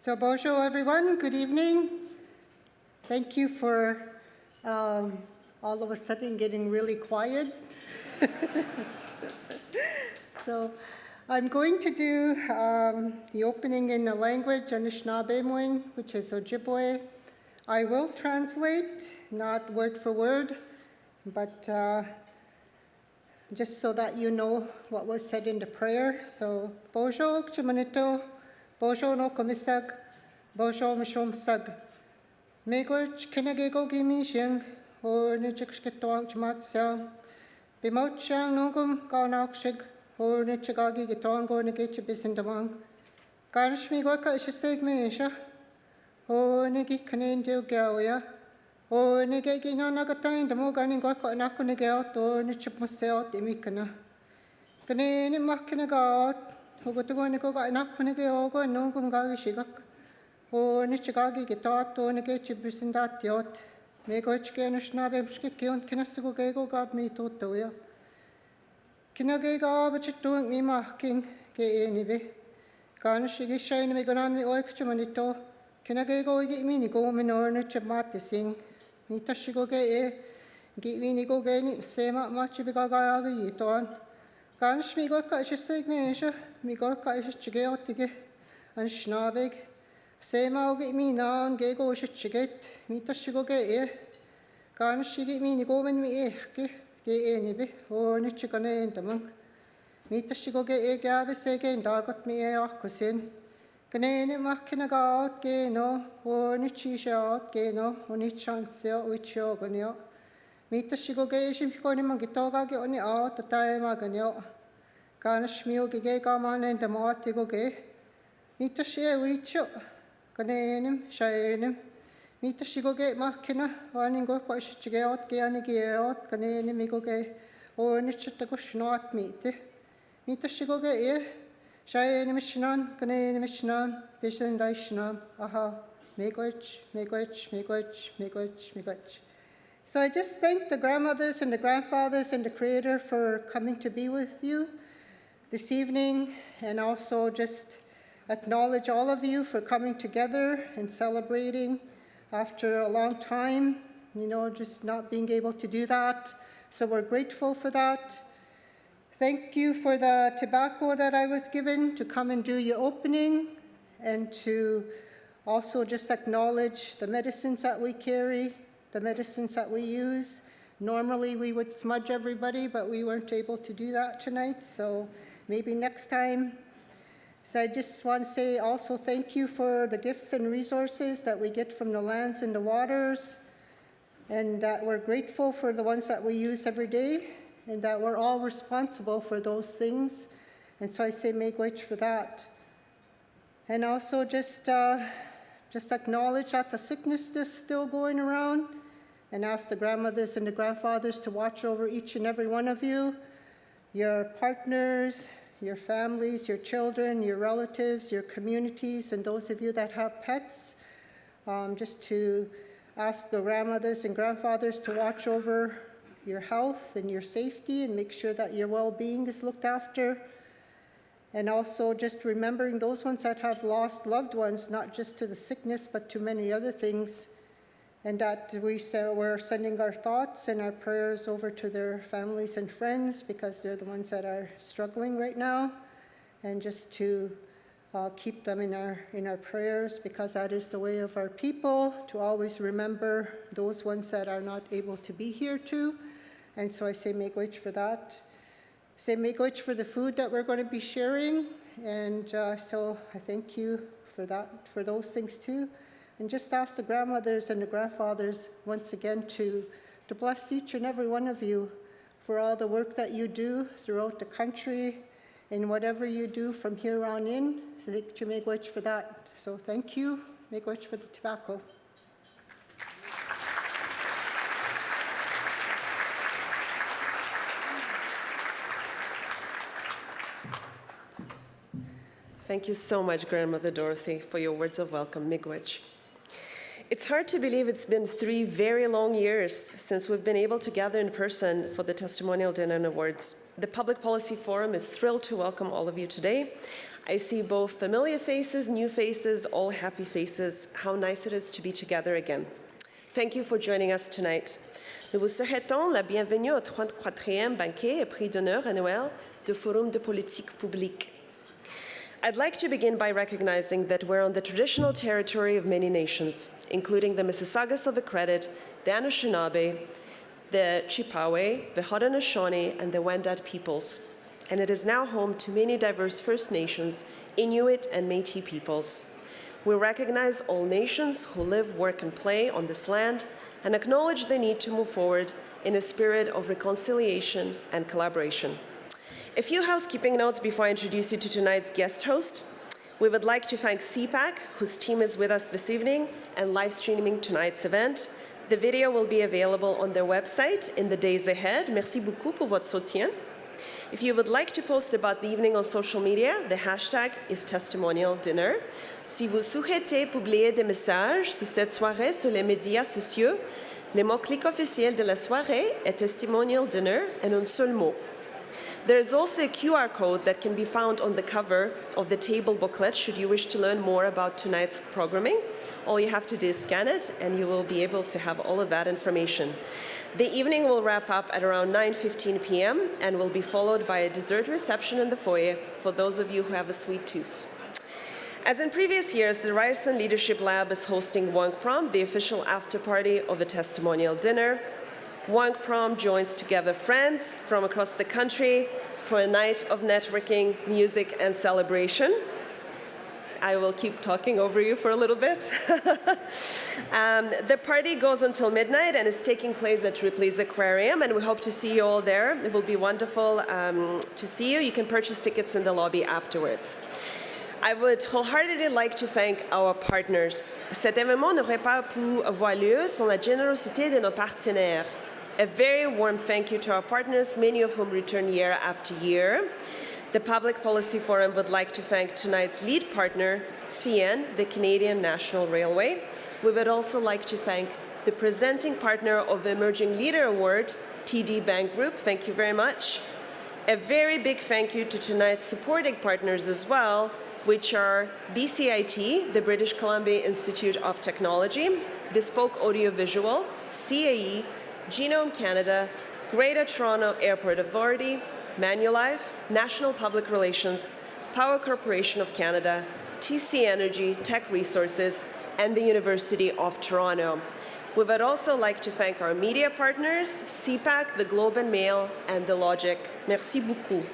So bonjour everyone, good evening. Thank you for all of a sudden getting really quiet. So I'm going to do the opening in the language, Anishinaabe, which is Ojibwe. I will translate, not word for word, but just so that you know what was said in the prayer. So, Bojo Chimanito, Bojo no Komisag, Bojo Mishom Sag, Megorch Kinagego Gimishing, or Nichikskitwang Chamatsang, Bimochang Nogum Gaunakshig, or Nichigagi Gitong or Negate Bisindamang, Garshmigoka Ishasegmeisha, or Nigi Kanendio Gawia. O nigegi no nagatain the mogani goko nakunigel or nichipmusel demikana. Kanini makinagot, who got to go and go nakunigel and nungum gagi shigak. O nichigagi gitat or negate bisindat yacht. Megoch ganishnabe skikion kinasugo gego gab me totoya. Kinagega but you doing me marking gay anyway. Garnishigi shine me ganan me oikchumanito. Kinagego get me go minor nichamat Nita shigoge e, give me go gain, same much bigagaga yiton. Garnish me go catch a segment, me go catch a chigotige, and schnabig. Same I'll get me now and gay go chiget, Nita shigoge e. Garnish you get me go when me e, gay any or nichigane and the monk. Nita shigoge e gabis again, dagot me e akusin. Ganene makinagat gay no, or nichisha gay no, or nichansel which yoganio. Meet the shigogation because him and gitoga on the out the time aganio. Garnish meal gay gaman and the mortigo gay. Meet the share which yo. Ganenim, shayanim. Meet the shigogate makina, running go quite shigot gay and gay out, ganenim gay, or nichitagush not meet. Meet the shigogate. Shaine Mishnan, Kanane Mishnan, Bishan Daishnam, aha, Megwich. So I just thank the grandmothers and the grandfathers and the Creator for coming to be with you this evening, and also just acknowledge all of you for coming together and celebrating after a long time, just not being able to do that. So we're grateful for that. Thank you for the tobacco that I was given to come and do your opening, and to also just acknowledge the medicines that we carry, the medicines that we use. Normally we would smudge everybody, but we weren't able to do that tonight, so maybe next time. So I just want to say also thank you for the gifts and resources that we get from the lands and the waters, and that we're grateful for the ones that we use every day, and that we're all responsible for those things. And so I say megwich for that. And also just acknowledge that the sickness is still going around, and ask the grandmothers and the grandfathers to watch over each and every one of you, your partners, your families, your children, your relatives, your communities, and those of you that have pets, just to ask the grandmothers and grandfathers to watch over your health and your safety, and make sure that your well-being is looked after. And also just remembering those ones that have lost loved ones, not just to the sickness, but to many other things. And that we're sending our thoughts and our prayers over to their families and friends, because they're the ones that are struggling right now. And just to keep them in our prayers, because that is the way of our people, to always remember those ones that are not able to be here too. And so I say megwich for that. Say megwich for the food that we're going to be sharing. And so I thank you for that, for those things too. And just ask the grandmothers and the grandfathers once again to bless each and every one of you for all the work that you do throughout the country, and whatever you do from here on in. So thank you megwich for that. So thank you, megwich for the tobacco. Thank you so much, Grandmother Dorothy, for your words of welcome, Miigwech. It's hard to believe it's been 3 very long years since we've been able to gather in person for the Testimonial Dinner and Awards. The Public Policy Forum is thrilled to welcome all of you today. I see both familiar faces, new faces, all happy faces. How nice it is to be together again. Thank you for joining us tonight. Nous vous souhaitons la bienvenue au 34e banquet et prix d'honneur annuel du Forum de politique publique. I'd like to begin by recognizing that we're on the traditional territory of many nations, including the Mississaugas of the Credit, the Anishinaabe, the Chippewa, the Haudenosaunee, and the Wendat peoples. And it is now home to many diverse First Nations, Inuit, and Métis peoples. We recognize all nations who live, work, and play on this land and acknowledge the need to move forward in a spirit of reconciliation and collaboration. A few housekeeping notes before I introduce you to tonight's guest host. We would like to thank CPAC, whose team is with us this evening and live streaming tonight's event. The video will be available on their website in the days ahead. Merci beaucoup pour votre soutien. If you would like to post about the evening on social media, the hashtag is testimonial dinner. Si vous souhaitez publier des messages sur cette soirée sur les médias sociaux, le mot-clic officiel de la soirée est testimonial dinner en un seul mot. There is also a QR code that can be found on the cover of the table booklet should you wish to learn more about tonight's programming. All you have to do is scan it and you will be able to have all of that information. The evening will wrap up at around 9:15 p.m. and will be followed by a dessert reception in the foyer for those of you who have a sweet tooth. As in previous years, the Ryerson Leadership Lab is hosting Wang Prom, the official after party of the testimonial dinner. Wang Prom joins together friends from across the country for a night of networking, music, and celebration. I will keep talking over you for a little bit. The party goes until midnight and is taking place at Ripley's Aquarium, and we hope to see you all there. It will be wonderful to see you. You can purchase tickets in the lobby afterwards. I would wholeheartedly like to thank our partners. Cet événement n'aurait pas pu avoir lieu sans la générosité de nos partenaires. A very warm thank you to our partners, many of whom return year after year. The Public Policy Forum would like to thank tonight's lead partner, Seine, the Canadian National Railway. We would also like to thank the presenting partner of the Emerging Leader Award, TD Bank Group. Thank you very much. A very big thank you to tonight's supporting partners as well, which are BCIT, the British Columbia Institute of Technology, Bespoke Audiovisual, CAE, Genome Canada, Greater Toronto Airport Authority, Manulife, National Public Relations, Power Corporation of Canada, TC Energy, Tech Resources, and the University of Toronto. We would also like to thank our media partners, CPAC, the Globe and Mail, and The Logic. Merci beaucoup.